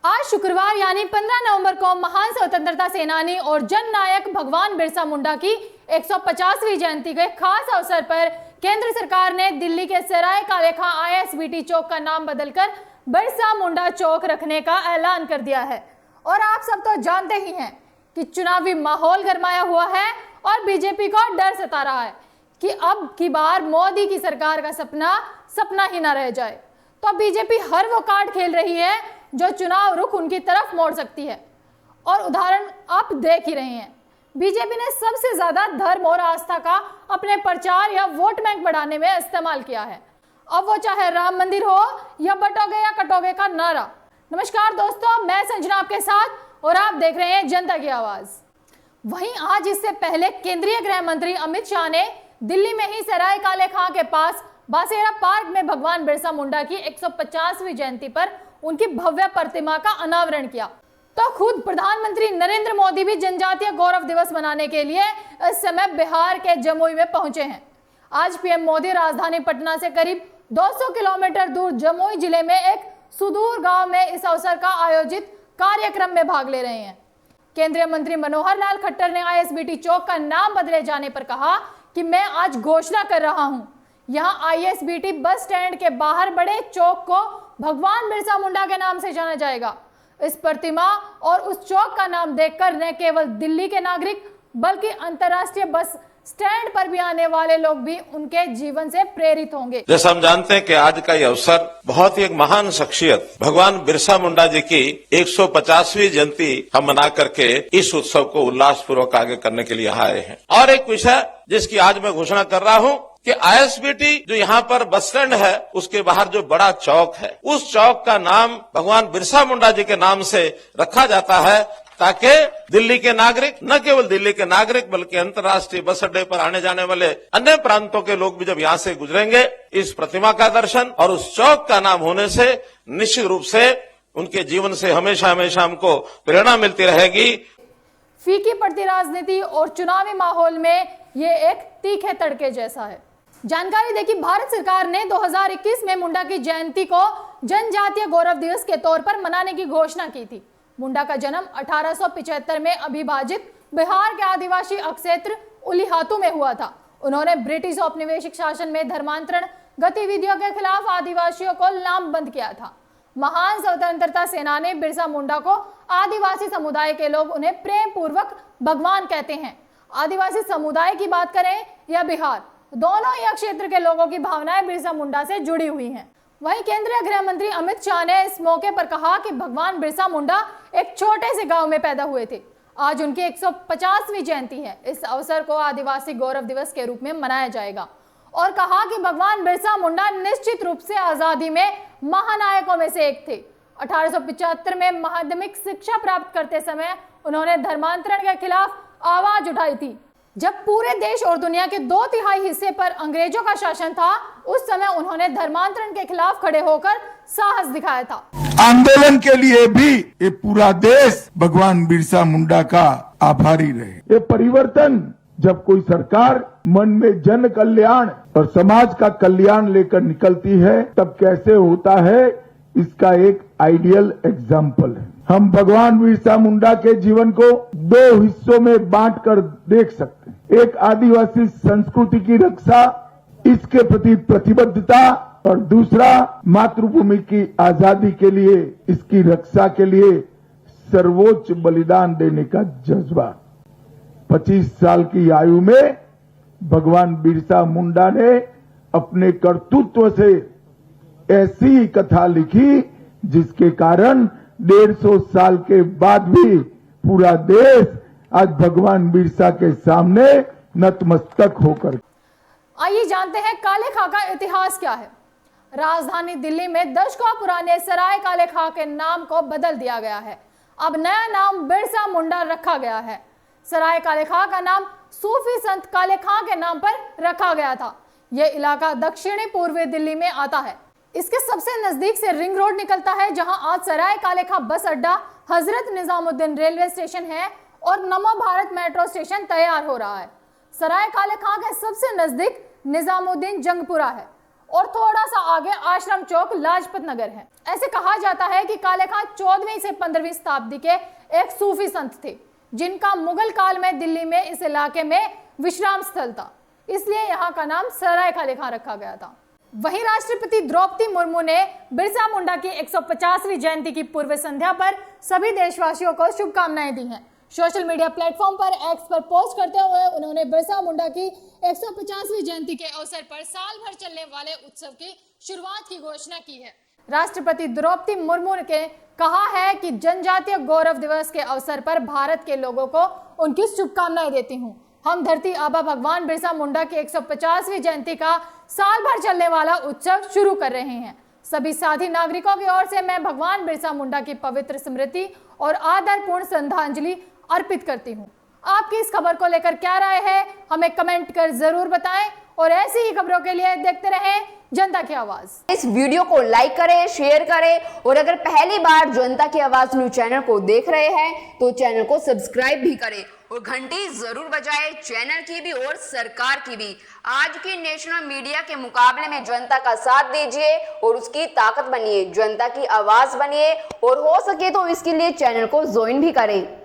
आज शुक्रवार यानी 15 नवंबर को महान स्वतंत्रता सेनानी और जन नायक भगवान बिरसा मुंडा की 150वीं जयंती के खास अवसर पर केंद्र सरकार ने दिल्ली के सराय काले खां ISBT चौक का नाम बदलकर बिरसा मुंडा चौक रखने का ऐलान कर दिया है। और आप सब तो जानते ही हैं कि चुनावी माहौल गरमाया हुआ है और बीजेपी को डर सता रहा है कि अब की बार मोदी की सरकार का सपना ही ना रह जाए। तो बीजेपी हर वो कार्ड खेल रही है जो चुनाव रुख उनकी तरफ मोड़ सकती है और उदाहरण आप देख ही रहे हैं। बीजेपी ने सबसे ज्यादा धर्म और आस्था का अपने प्रचार या वोट बैंक बढ़ाने में इस्तेमाल किया है, अब वो चाहे राम मंदिर हो या बटोगे या कटोगे का नारा। नमस्कार दोस्तों, मैं संजना आपके साथ और आप देख रहे हैं जनता की आवाज। वहीं आज इससे पहले केंद्रीय गृह मंत्री अमित शाह ने दिल्ली में ही सराय काले खां के पास बासेरा पार्क में भगवान बिरसा मुंडा की 150वीं जयंती पर उनकी भव्य प्रतिमा का अनावरण किया। तो खुद प्रधानमंत्री नरेंद्र मोदी भी जनजातीय गौरव दिवस मनाने के लिए इस समय बिहार के जमुई में पहुंचे हैं। आज पीएम मोदी राजधानी पटना से करीब 200 किलोमीटर दूर जमुई जिले में एक सुदूर गांव में इस अवसर का आयोजित कार्यक्रम में भाग ले रहे हैं। केंद्रीय मंत्री मनोहर लाल खट्टर ने ISBT चौक का नाम बदले जाने पर कहा कि मैं आज घोषणा कर रहा हूं, यहाँ ISBT बस स्टैंड के बाहर बड़े चौक को भगवान बिरसा मुंडा के नाम से जाना जाएगा। इस प्रतिमा और उस चौक का नाम देखकर न केवल दिल्ली के नागरिक बल्कि अंतर्राष्ट्रीय बस स्टैंड पर भी आने वाले लोग भी उनके जीवन से प्रेरित होंगे। जैसा हम जानते हैं कि आज का ये अवसर बहुत ही एक महान शख्सियत भगवान बिरसा मुंडा जी की 150वीं जयंती हम मना करके इस उत्सव को उल्लास पूर्वक आगे करने के लिए यहाँ आए हैं। और एक विषय जिसकी आज मैं घोषणा कर रहा हूँ कि ISBT जो यहाँ पर बस स्टैंड है उसके बाहर जो बड़ा चौक है उस चौक का नाम भगवान बिरसा मुंडा जी के नाम से रखा जाता है, ताकि दिल्ली के नागरिक, न केवल दिल्ली के नागरिक बल्कि अंतर्राष्ट्रीय बस अड्डे पर आने जाने वाले अन्य प्रांतों के लोग भी जब यहाँ से गुजरेंगे इस प्रतिमा का दर्शन और उस चौक का नाम होने से निश्चित रूप से उनके जीवन से हमेशा हमेशा हमको प्रेरणा मिलती रहेगी। फीकी पड़ती राजनीति और चुनावी माहौल में ये एक तीखे तड़के जैसा है। जानकारी दें कि भारत सरकार ने 2021 में मुंडा की जयंती को जनजातीय गौरव दिवस के तौर पर मनाने की घोषणा की थी। मुंडा का जन्म 1875 में अविभाजित बिहार के आदिवासी अक्षेत्र उलिहातू में हुआ था। उन्होंने ब्रिटिश औपनिवेशिक शासन में धर्मांतरण गतिविधियों के खिलाफ आदिवासियों को लामबंद किया था। महान स्वतंत्रता सेनानी बिरसा मुंडा को आदिवासी समुदाय के लोग उन्हें प्रेम पूर्वक भगवान कहते हैं। आदिवासी समुदाय की बात करें या बिहार, दोनों ही क्षेत्र के लोगों की भावनाएं बिरसा मुंडा से जुड़ी हुई हैं। वहीं केंद्रीय गृह मंत्री अमित शाह ने इस मौके पर कहा कि भगवान बिरसा मुंडा एक छोटे से गांव में पैदा हुए थे। आज उनकी 150वीं जयंती है। इस अवसर को आदिवासी गौरव दिवस के रूप में मनाया जाएगा और कहा कि भगवान बिरसा मुंडा निश्चित रूप से आजादी में महानायकों में से एक थे। 1875 में माध्यमिक शिक्षा प्राप्त करते समय उन्होंने धर्मांतरण के खिलाफ आवाज उठाई थी। जब पूरे देश और दुनिया के 2/3 हिस्से पर अंग्रेजों का शासन था, उस समय उन्होंने धर्मांतरण के खिलाफ खड़े होकर साहस दिखाया था। आंदोलन के लिए भी ये पूरा देश भगवान बिरसा मुंडा का आभारी रहे। ये परिवर्तन जब कोई सरकार मन में जन कल्याण और समाज का कल्याण लेकर निकलती है तब कैसे होता है, इसका एक आइडियल एग्जाम्पल है। हम भगवान बिरसा मुंडा के जीवन को 2 हिस्सों में बांटकर देख सकते हैं। एक आदिवासी संस्कृति की रक्षा, इसके प्रति प्रतिबद्धता, और दूसरा मातृभूमि की आजादी के लिए, इसकी रक्षा के लिए सर्वोच्च बलिदान देने का जज्बा। 25 साल की आयु में भगवान बिरसा मुंडा ने अपने कर्तृत्व से ऐसी कथा लिखी जिसके कारण 150 साल के बाद भी पूरा देश आज भगवान बिरसा के सामने नतमस्तक होकर। आइए जानते हैं काले खां का इतिहास क्या है। राजधानी दिल्ली में दशकों पुराने सराय काले खां के नाम को बदल दिया गया है। अब नया नाम बिरसा मुंडा रखा गया है। सराय काले खां का नाम सूफी संत काले खां के नाम पर रखा गया था। यह इलाका दक्षिणी पूर्वी दिल्ली में आता है। इसके सबसे नजदीक से रिंग रोड निकलता है, जहां आज सराय काले खां बस अड्डा, हजरत निजामुद्दीन रेलवे स्टेशन है और नमो भारत मेट्रो स्टेशन तैयार हो रहा है। सराय काले खां के सबसे नजदीक निजामुद्दीन जंगपुरा है और थोड़ा सा आगे आश्रम चौक लाजपत नगर है। ऐसे कहा जाता है कि काले खां 14वीं से 15वीं शताब्दी के एक सूफी संत थे, जिनका मुगल काल में दिल्ली में इस इलाके में विश्राम स्थल था, इसलिए यहाँ का नाम सराय काले खां रखा गया था। वहीं राष्ट्रपति द्रौपदी मुर्मू ने बिरसा मुंडा की 150वीं जयंती की पूर्व संध्या पर सभी देशवासियों को शुभकामनाएं दी हैं। सोशल मीडिया प्लेटफॉर्म पर एक्स पर पोस्ट करते हुए उन्होंने बिरसा मुंडा की 150वीं जयंती के अवसर पर साल भर चलने वाले उत्सव की शुरुआत की घोषणा की है। राष्ट्रपति द्रौपदी मुर्मू ने कहा है कि जनजातीय गौरव दिवस के अवसर पर भारत के लोगों को उनकी शुभकामनाएं देती हूँ। हम धरती आबा भगवान बिरसा मुंडा की 150वीं जयंती का साल भर चलने वाला उत्सव शुरू कर रहे हैं। सभी साथी नागरिकों की ओर से मैं भगवान बिरसा मुंडा की पवित्र स्मृति और आदरपूर्ण श्रद्धांजलि अर्पित करती हूँ। आपकी इस खबर को लेकर क्या राय है, हमें कमेंट कर जरूर बताएं और ऐसी ही खबरों के लिए देखते रहें जनता की आवाज। इस वीडियो को लाइक करें, शेयर करें और अगर पहली बार जनता की आवाज न्यूज चैनल को देख रहे हैं तो चैनल को सब्सक्राइब भी करें और घंटी जरूर बजाएं, चैनल की भी और सरकार की भी। आज की नेशनल मीडिया के मुकाबले में जनता का साथ दीजिए और उसकी ताकत बनिए, जनता की आवाज बनिए और हो सके तो इसके लिए चैनल को ज्वाइन भी करें।